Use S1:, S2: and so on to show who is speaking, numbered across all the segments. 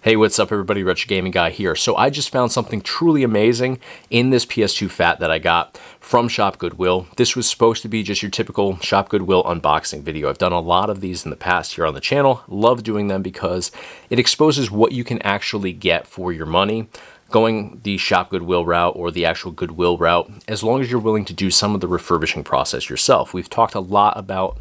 S1: Hey, what's up everybody, Retro Gaming Guy here. So I just found something truly amazing in this PS2 Fat that I got from Shop Goodwill. This was supposed to be just your typical Shop Goodwill unboxing video. I've done a lot of these in the past here on the channel. Love doing them because it exposes what you can actually get for your money going the Shop Goodwill route or the actual Goodwill route, as long as you're willing to do some of the refurbishing process yourself. We've talked a lot about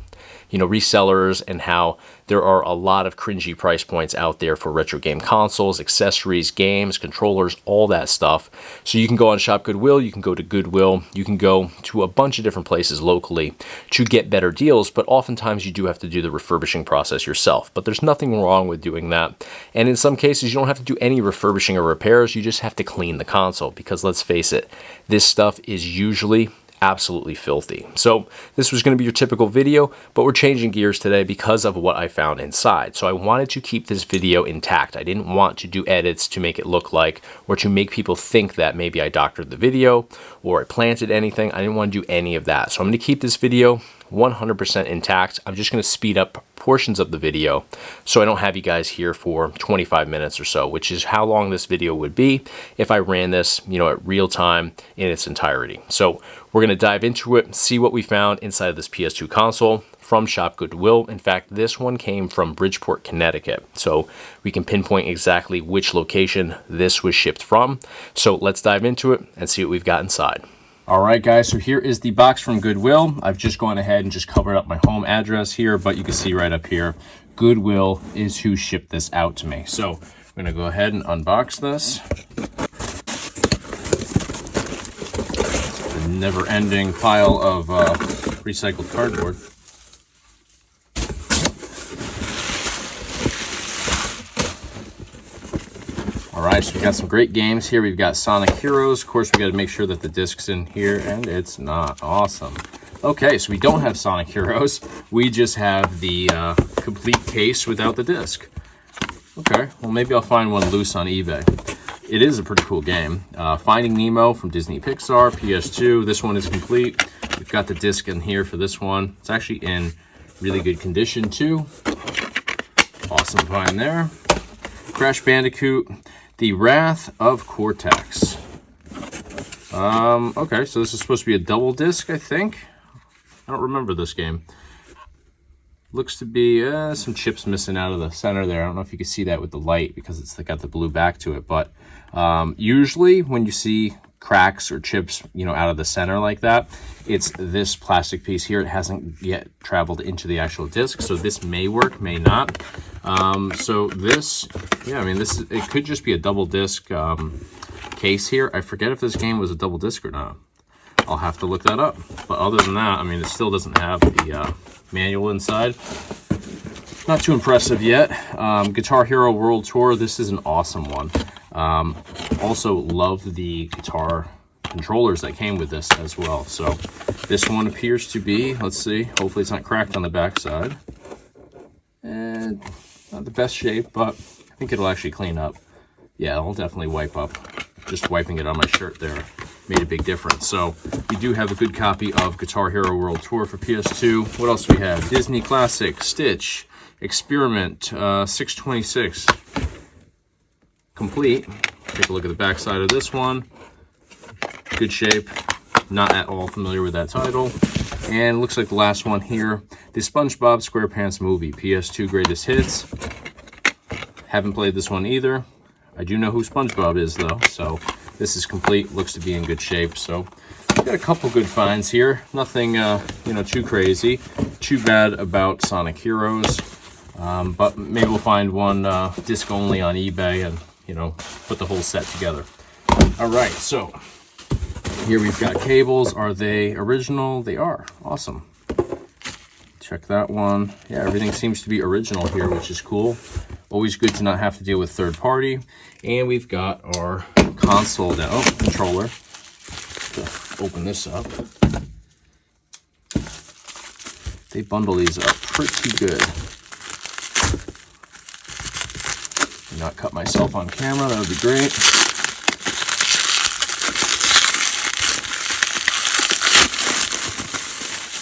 S1: resellers and how there are a lot of cringy price points out there for retro game consoles, accessories, games, controllers, all that stuff. So you can go on Shop Goodwill, you can go to Goodwill, you can go to a bunch of different places locally to get better deals, but oftentimes you do have to do the refurbishing process yourself. But there's nothing wrong with doing that. And in some cases, you don't have to do any refurbishing or repairs, you just have to clean the console, because let's face it, this stuff is usually absolutely filthy. So this was going to be your typical video, but we're changing gears today because of what I found inside. So I wanted to keep this video intact. I didn't want to do edits to make it look like, or to make people think that maybe I doctored the video or I planted anything. I didn't want to do any of that. So I'm going to keep this video 100% intact. I'm just going to speed up portions of the video so I don't have you guys here for 25 minutes or so, which is how long this video would be if I ran this, at real time in its entirety. So we're going to dive into it, see what we found inside of this PS2 console from Shop Goodwill. In fact, this one came from Bridgeport, Connecticut. So we can pinpoint exactly which location this was shipped from. So let's dive into it and see what we've got inside. All right, guys, so here is the box from Goodwill. I've just gone ahead and just covered up my home address here, but you can see right up here, Goodwill is who shipped this out to me. So I'm gonna go ahead and unbox this. The never-ending pile of recycled cardboard. All right, so we've got some great games here. We've got Sonic Heroes. Of course, we got to make sure that the disc's in here, and it's not. Awesome. Okay, so we don't have Sonic Heroes. We just have the complete case without the disc. Okay, well, maybe I'll find one loose on eBay. It is a pretty cool game. Finding Nemo from Disney Pixar, PS2. This one is complete. We've got the disc in here for this one. It's actually in really good condition, too. Awesome find there. Crash Bandicoot, The Wrath of Cortex. Okay, so this is supposed to be a double disc, I think. I don't remember this game. Looks to be some chips missing out of the center there. I don't know if you can see that with the light because it's got the blue back to it. But usually when you see cracks or chips, out of the center like that, it's this plastic piece here. It hasn't yet traveled into the actual disc, so this may work, may not. So this, it could just be a double disc case here. I forget if this game was a double disc or not. I'll have to look that up. But other than that, it still doesn't have the manual inside. Not too impressive yet. Guitar Hero World Tour. This is an awesome one. Also love the guitar controllers that came with this as well. So this one appears to be, let's see, hopefully it's not cracked on the back side. And not the best shape, but I think it'll actually clean up. Yeah, it'll definitely wipe up. Just wiping it on my shirt there made a big difference. So we do have a good copy of Guitar Hero World Tour for PS2. What else do we have? Disney Classic, Stitch, Experiment, 626. Complete. Take a look at the back side of this one. Good shape. Not at all familiar with that title. And looks like the last one here, the SpongeBob SquarePants movie, PS2 Greatest Hits. Haven't played this one either. I do know who SpongeBob is though, so this is complete. Looks to be in good shape. So got a couple good finds here. Nothing, too crazy. Too bad about Sonic Heroes, but maybe we'll find one disc only on eBay and put the whole set together. All right, so here we've got cables. Are they original? They are. Awesome. Check that one. Yeah, everything seems to be original here, which is cool. Always good to not have to deal with third party. And we've got our console now. Oh, controller. Let's open this up. They bundle these up pretty good. Not cut myself on camera, that would be great.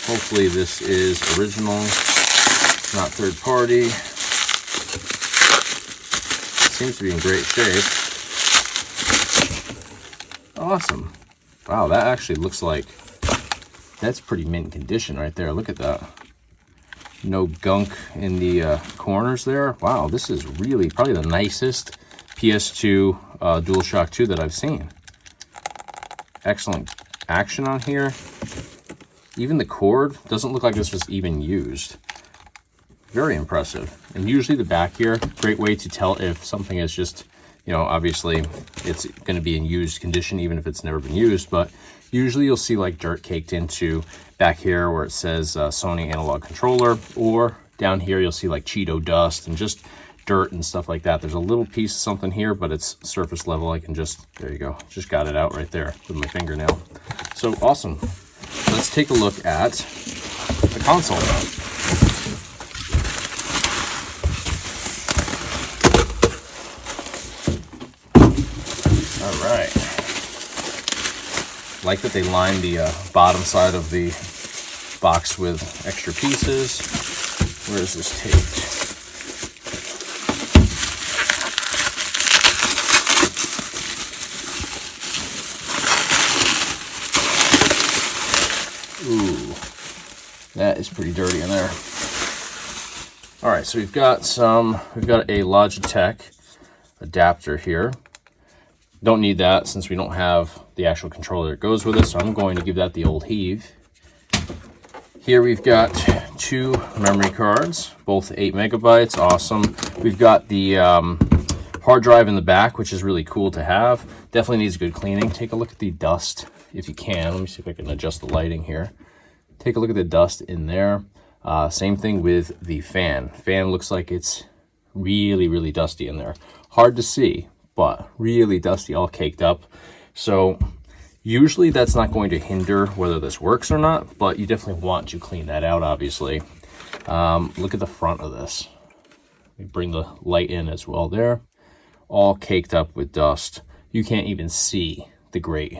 S1: Hopefully this is original, not third party. seems to be in great shape. Awesome. Wow, that actually looks like that's pretty mint condition right there. Look at that. No gunk in the corners there. Wow, this is really probably the nicest PS2 DualShock 2 that I've seen. Excellent action on here. Even the cord doesn't look like this was even used. Very impressive. And usually the back here, great way to tell if something is just, you know, obviously it's going to be in used condition even if it's never been used, but usually you'll see like dirt caked into back here where it says Sony analog controller, or down here you'll see like Cheeto dust and just dirt and stuff like that. There's a little piece of something here, but it's surface level. I can just, there you go, just got it out right there with my fingernail. So awesome. Let's take a look at the console. All right. Like that they lined the bottom side of the box with extra pieces. Where is this taped? Ooh, that is pretty dirty in there. All right, so we've got a Logitech adapter here. Don't need that since we don't have the actual controller that goes with it, so I'm going to give that the old heave. Here we've got 2 memory cards, both 8 megabytes, awesome. We've got the hard drive in the back, which is really cool to have. Definitely needs good cleaning. Take a look at the dust if you can. Let me see if I can adjust the lighting here. Take a look at the dust in there. Same thing with the fan. Fan looks like it's really, really dusty in there. Hard to see, but really dusty, all caked up. So usually that's not going to hinder whether this works or not, but you definitely want to clean that out, obviously. Look at the front of this. Let me bring the light in as well there. All caked up with dust. You can't even see the grate.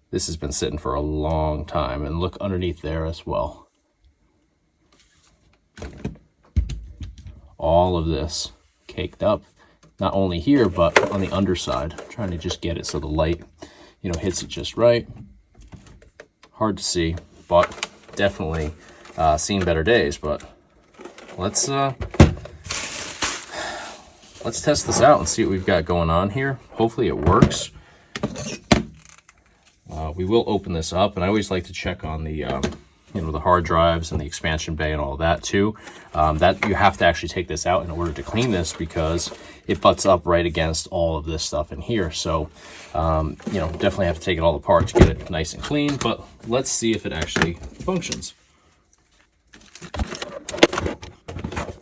S1: This has been sitting for a long time, and look underneath there as well. All of this caked up, not only here, but on the underside. I'm trying to just get it so the light, you know, hits it just right. Hard to see, but definitely seen better days. But let's test this out and see what we've got going on here. Hopefully it works. We will open this up, and I always like to check on the you know, the hard drives and the expansion bay and all that too. That you have to actually take this out in order to clean this because it butts up right against all of this stuff in here. So you know, definitely have to take it all apart to get it nice and clean, but let's see if it actually functions.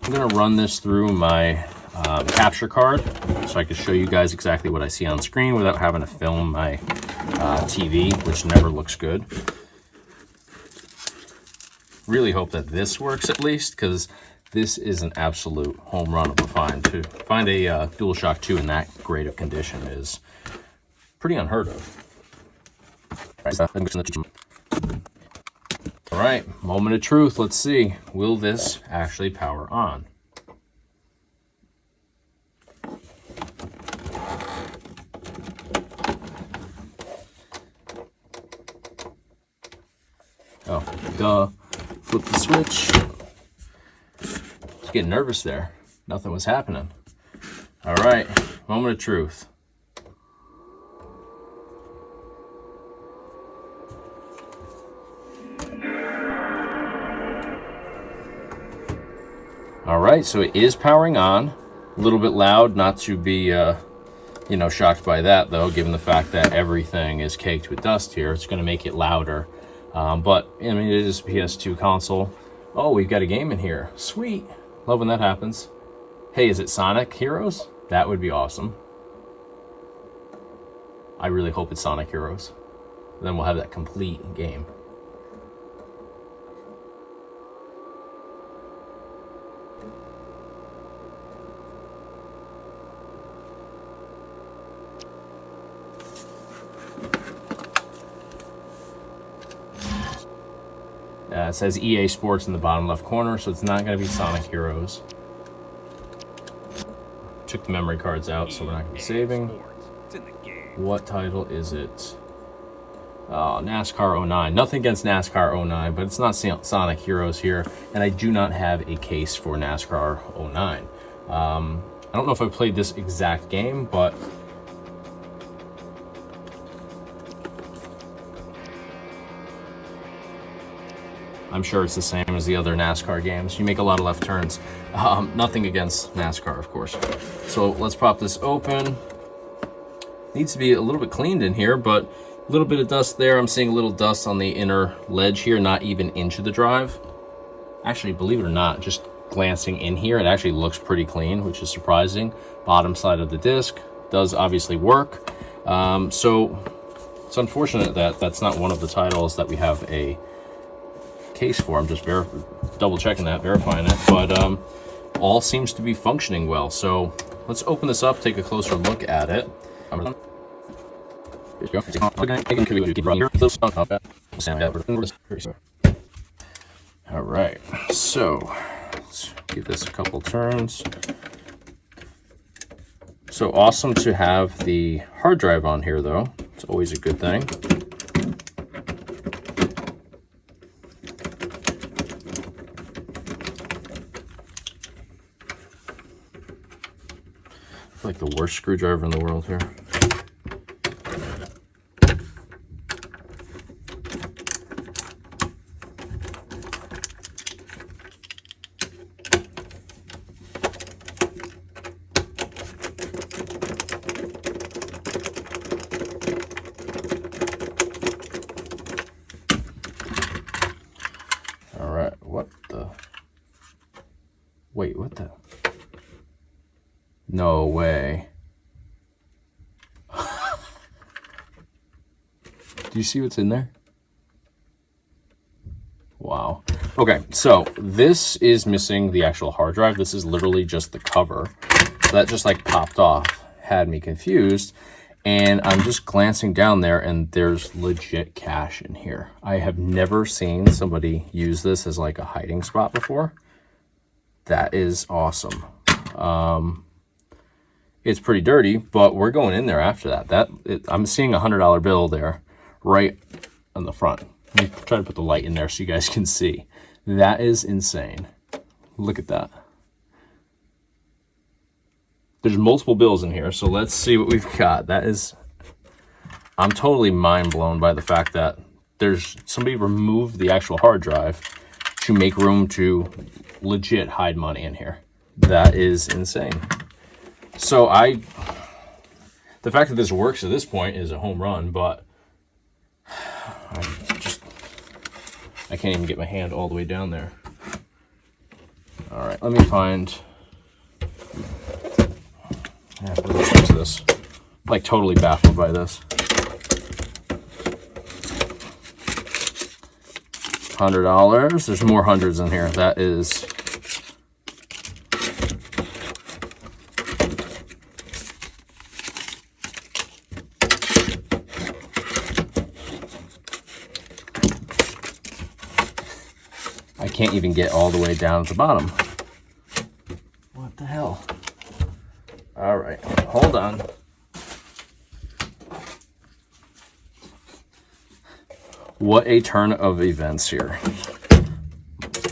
S1: I'm gonna run this through my capture card so I can show you guys exactly what I see on screen without having to film my TV, which never looks good. Really hope that this works at least, because this is an absolute home run of a find. To find a DualShock 2 in that great of condition is pretty unheard of. All right, moment of truth. Let's see. Will this actually power on? Oh, duh. Flip the switch. Just getting nervous there. Nothing was happening. All right, moment of truth. All right, so it is powering on. A little bit loud, not to be, you know, shocked by that though, given the fact that everything is caked with dust here. It's going to make it louder. But I mean, it is a PS2 console. Oh, we've got a game in here. Sweet. Love when that happens. Hey, is it Sonic Heroes? That would be awesome. I really hope it's Sonic Heroes. Then we'll have that complete game. It says EA Sports in the bottom left corner, so it's not going to be Sonic Heroes. took the memory cards out, so we're not going to be saving. What title is it? Oh, NASCAR 09. Nothing against NASCAR 09, but it's not Sonic Heroes here, and I do not have a case for NASCAR 09. I don't know if I played this exact game, but I'm sure it's the same as the other NASCAR games. You make a lot of left turns. Nothing against NASCAR, of course. So let's pop this open. Needs to be a little bit cleaned in here, but a little bit of dust there. I'm seeing a little dust on the inner ledge here, not even into the drive. Actually, believe it or not, just glancing in here, it actually looks pretty clean, which is surprising. Bottom side of the disc does obviously work. So it's unfortunate that that's not one of the titles that we have a case for. I'm just double checking that, verifying it, but all seems to be functioning well. So let's open this up, take a closer look at it. All right, so let's give this a couple turns. So awesome to have the hard drive on here, though. It's always a good thing. I feel like the worst screwdriver in the world here. All right, what the? Wait, what the? No way. Do you see what's in there? Wow. Okay, so this is missing the actual hard drive. This is literally just the cover. So that just like popped off, had me confused. And I'm just glancing down there and there's legit cash in here. I have never seen somebody use this as like a hiding spot before. That is awesome. It's pretty dirty, but we're going in there after that. I'm seeing a $100 bill there right on the front. Let me try to put the light in there so you guys can see. That is insane. Look at that. There's multiple bills in here, so let's see what we've got. I'm totally mind blown by the fact that somebody removed the actual hard drive to make room to legit hide money in here. That is insane. So the fact that this works at this point is a home run, but I can't even get my hand all the way down there. All right, let me find. What is this? I'm like totally baffled by this. $100. There's more hundreds in here. That is. I can't even get all the way down at the bottom. What the hell? All right, hold on. What a turn of events here.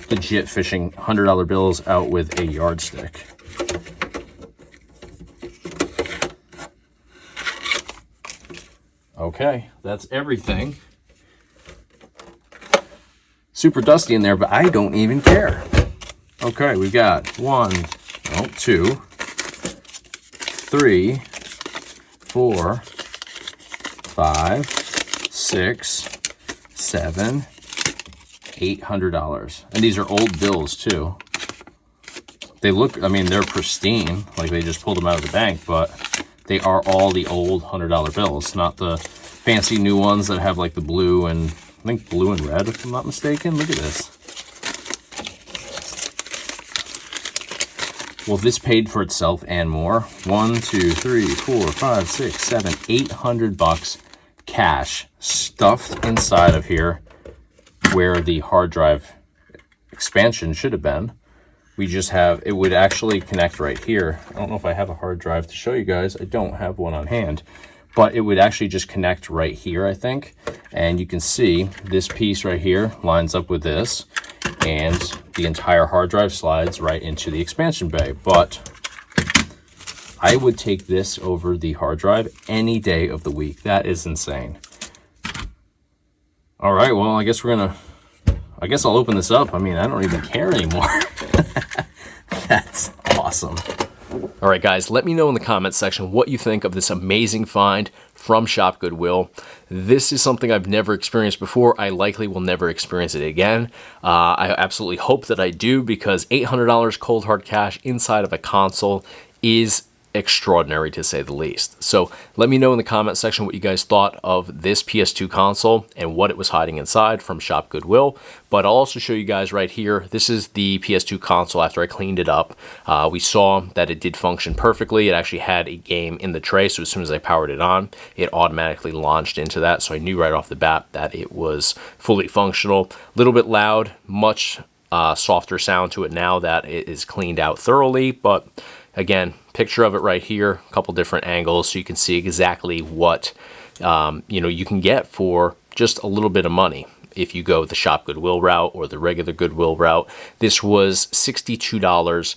S1: Legit fishing $100 bills out with a yardstick. Okay, that's everything. Super dusty in there, but I don't even care. Okay, we got 2, 3, 4, 5, 6, 7, $800. And these are old bills too. They look, I mean, they're pristine, like they just pulled them out of the bank, but they are all the old $100 bills, not the fancy new ones that have like the blue and I think blue and red, if I'm not mistaken. Look at this. Well, this paid for itself and more. 1, 2, 3, 4, 5, 6, 7, $800 cash stuffed inside of here where the hard drive expansion should have been. we just have, it would actually connect right here. I don't know if I have a hard drive to show you guys. I don't have one on hand, but it would actually just connect right here, I think. And you can see this piece right here lines up with this, and the entire hard drive slides right into the expansion bay. But I would take this over the hard drive any day of the week. That is insane. All right, well, I guess I'll open this up. I mean, I don't even care anymore. That's awesome. All right, guys, let me know in the comments section what you think of this amazing find from Shop Goodwill. This is something I've never experienced before. I likely will never experience it again. I absolutely hope that I do, because $800 cold hard cash inside of a console is extraordinary, to say the least. So let me know in the comment section what you guys thought of this PS2 console and what it was hiding inside from Shop Goodwill. But I'll also show you guys right here. This is the PS2 console after I cleaned it up. We saw that it did function perfectly. It actually had a game in the tray, so as soon as I powered it on, it automatically launched into that. So I knew right off the bat that it was fully functional. A little bit loud, much softer sound to it now that it is cleaned out thoroughly. But again, picture of it right here, a couple different angles, so you can see exactly what you can get for just a little bit of money. If you go the Shop Goodwill route or the regular Goodwill route, this was $62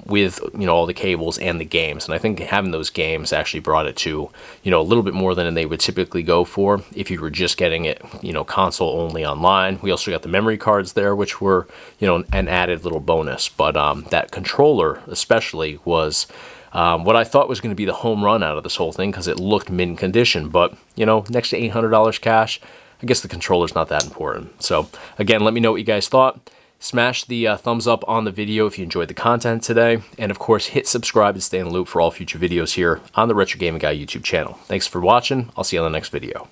S1: with all the cables and the games. And I think having those games actually brought it to a little bit more than they would typically go for if you were just getting it console only online. We also got the memory cards there, which were an added little bonus. But that controller especially was what I thought was going to be the home run out of this whole thing, because it looked mint condition. But next to $800 cash, I guess the controller's not that important. So again, let me know what you guys thought. Smash the thumbs up on the video if you enjoyed the content today. And of course, hit subscribe to stay in the loop for all future videos here on the Retro Gaming Guy YouTube channel. Thanks for watching. I'll see you on the next video.